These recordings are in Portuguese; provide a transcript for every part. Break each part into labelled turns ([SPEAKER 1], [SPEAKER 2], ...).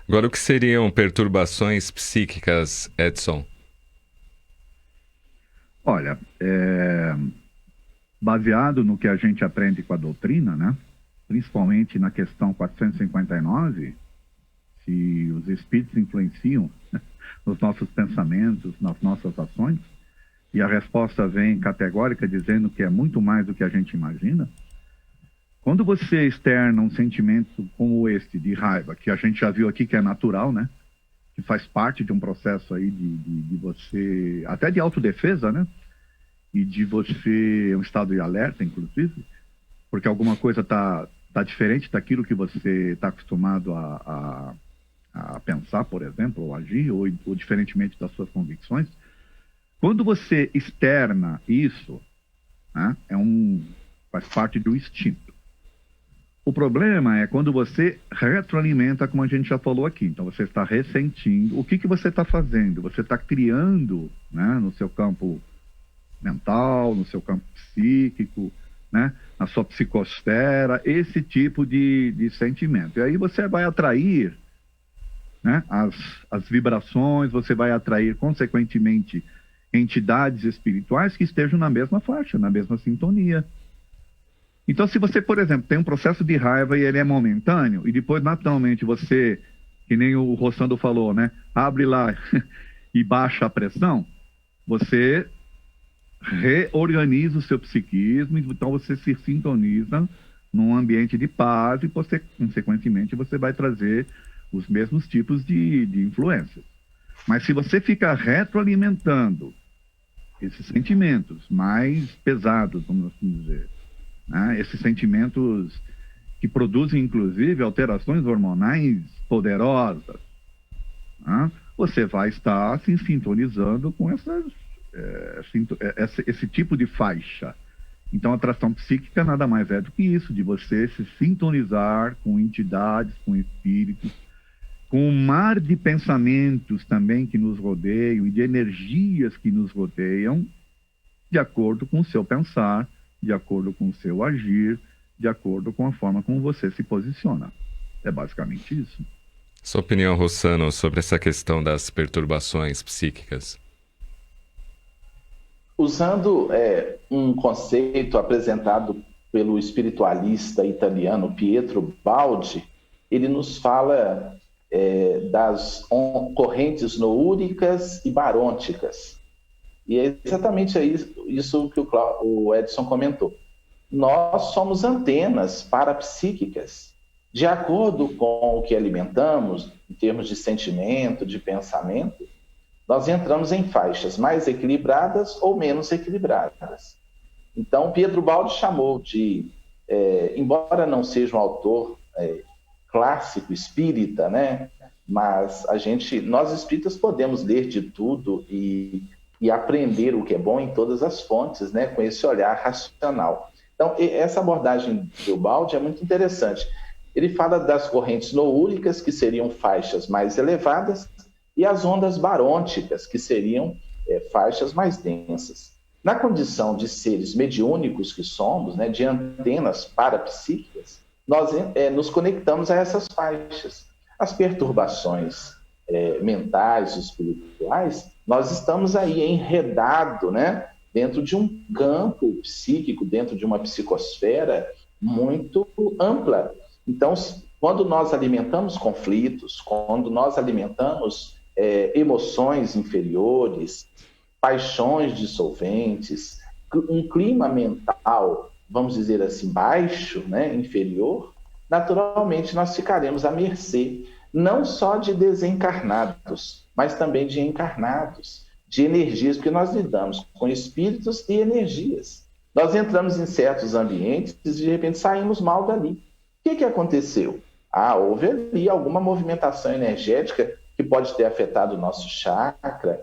[SPEAKER 1] Agora, o que seriam perturbações psíquicas, Edson?
[SPEAKER 2] Olha, baseado no que a gente aprende com a doutrina, né? Principalmente na questão 459, se os espíritos influenciam nos nossos pensamentos, nas nossas ações, e a resposta vem categórica dizendo que é muito mais do que a gente imagina. Quando você externa um sentimento como este de raiva, que a gente já viu aqui que é natural, né? Que faz parte de um processo aí de você, até de autodefesa, né? E de você, um estado de alerta, inclusive, porque alguma coisa tá diferente daquilo que você está acostumado a pensar, por exemplo, ou agir, ou diferentemente das suas convicções. Quando você externa isso, né, faz parte do instinto. O problema é quando você retroalimenta, como a gente já falou aqui. Então, você está ressentindo. O que você está fazendo? Você está criando, né, no seu campo mental, no seu campo psíquico, né, na sua psicosfera, esse tipo de sentimento. E aí você vai atrair, né, as vibrações, você vai atrair, consequentemente, entidades espirituais que estejam na mesma faixa, na mesma sintonia. Então, se você, por exemplo, tem um processo de raiva e ele é momentâneo, e depois, naturalmente, você, que nem o Rossando falou, né, abre lá e baixa a pressão, você reorganiza o seu psiquismo, então você se sintoniza num ambiente de paz e, você, consequentemente, você vai trazer os mesmos tipos de influências. Mas se você fica retroalimentando esses sentimentos mais pesados, vamos assim dizer, né? Esses sentimentos que produzem, inclusive, alterações hormonais poderosas, né? Você vai estar se sintonizando com esse tipo de faixa. Então, a atração psíquica nada mais é do que isso, de você se sintonizar com entidades, com espíritos, com o mar de pensamentos também que nos rodeiam e de energias que nos rodeiam, de acordo com o seu pensar, de acordo com o seu agir, de acordo com a forma como você se posiciona. É basicamente isso.
[SPEAKER 1] Sua opinião, Rossano, sobre essa questão das perturbações psíquicas?
[SPEAKER 3] Usando um conceito apresentado pelo espiritualista italiano Pietro Baldi, ele nos fala das correntes noúricas e barônticas. E é exatamente isso que o Edson comentou. Nós somos antenas parapsíquicas. De acordo com o que alimentamos, em termos de sentimento, de pensamento, nós entramos em faixas mais equilibradas ou menos equilibradas. Então, Pietro Baldi chamou de, embora não seja um autor clássico espírita, né? Mas nós espíritas podemos ler de tudo e aprender o que é bom em todas as fontes, né? Com esse olhar racional. Então, essa abordagem do Baldi é muito interessante. Ele fala das correntes noúricas, que seriam faixas mais elevadas, e as ondas barônticas, que seriam faixas mais densas. Na condição de seres mediúnicos que somos, né, de antenas parapsíquicas, nós nos conectamos a essas faixas. As perturbações mentais, espirituais, nós estamos aí enredados, né, dentro de um campo psíquico, dentro de uma psicosfera muito ampla. Então, quando nós alimentamos conflitos, quando nós alimentamos emoções inferiores, paixões dissolventes, um clima mental, vamos dizer assim, baixo, né, inferior, naturalmente nós ficaremos à mercê, não só de desencarnados, mas também de encarnados, de energias, porque nós lidamos com espíritos e energias. Nós entramos em certos ambientes e de repente saímos mal dali. O que aconteceu? Houve ali alguma movimentação energética que pode ter afetado o nosso chakra,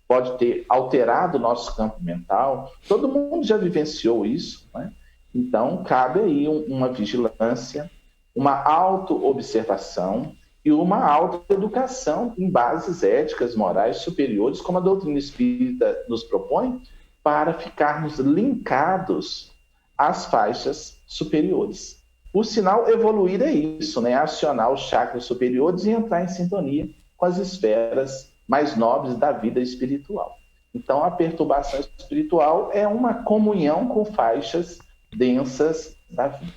[SPEAKER 3] pode ter alterado o nosso campo mental. Todo mundo já vivenciou isso, né? Então, cabe aí uma vigilância, uma auto-observação e uma auto-educação em bases éticas, morais superiores, como a doutrina espírita nos propõe, para ficarmos linkados às faixas superiores. O sinal evoluir é isso, né? Acionar os chakras superiores e entrar em sintonia com as esferas mais nobres da vida espiritual. Então, a perturbação espiritual é uma comunhão com faixas densas da vida.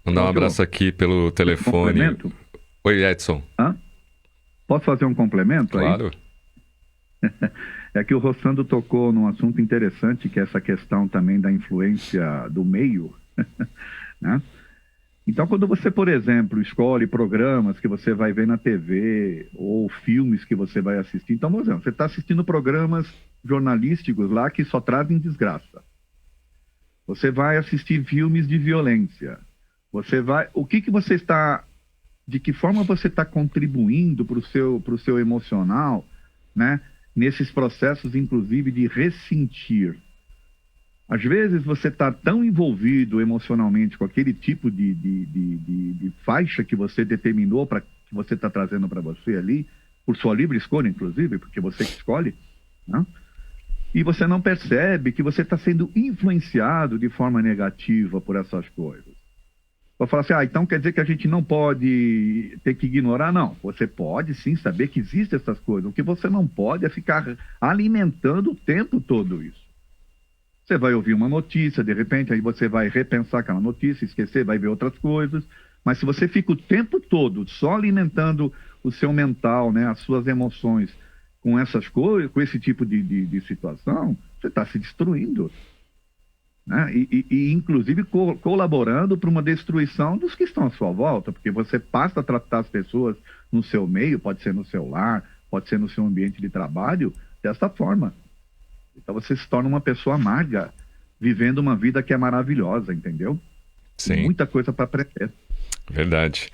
[SPEAKER 1] Mandar um abraço aqui pelo telefone. Oi, Edson.
[SPEAKER 2] Posso fazer um complemento aí?
[SPEAKER 1] Claro.
[SPEAKER 2] É que o Rossandro tocou num assunto interessante, que é essa questão também da influência do meio, né? Então, quando você, por exemplo, escolhe programas que você vai ver na TV ou filmes que você vai assistir, então, por exemplo, você está assistindo programas jornalísticos lá que só trazem desgraça. Você vai assistir filmes de violência. O que você está, de que forma você está contribuindo para o seu emocional, né? Nesses processos, inclusive, de ressentir. Às vezes você está tão envolvido emocionalmente com aquele tipo de faixa que você determinou, que você está trazendo para você ali, por sua livre escolha, inclusive, porque você que escolhe, né? E você não percebe que você está sendo influenciado de forma negativa por essas coisas. Vou falar assim, então quer dizer que a gente não pode ter que ignorar? Não, você pode sim saber que existem essas coisas. O que você não pode é ficar alimentando o tempo todo isso. Você vai ouvir uma notícia, de repente, aí você vai repensar aquela notícia, esquecer, vai ver outras coisas. Mas se você fica o tempo todo só alimentando o seu mental, né, as suas emoções com essas coisas, com esse tipo de situação, você está se destruindo. Né? E inclusive, colaborando para uma destruição dos que estão à sua volta, porque você passa a tratar as pessoas no seu meio, pode ser no seu lar, pode ser no seu ambiente de trabalho, dessa forma. Então você se torna uma pessoa amarga, vivendo uma vida que é maravilhosa, entendeu?
[SPEAKER 1] Sim.
[SPEAKER 2] Muita coisa para aprender.
[SPEAKER 1] Verdade.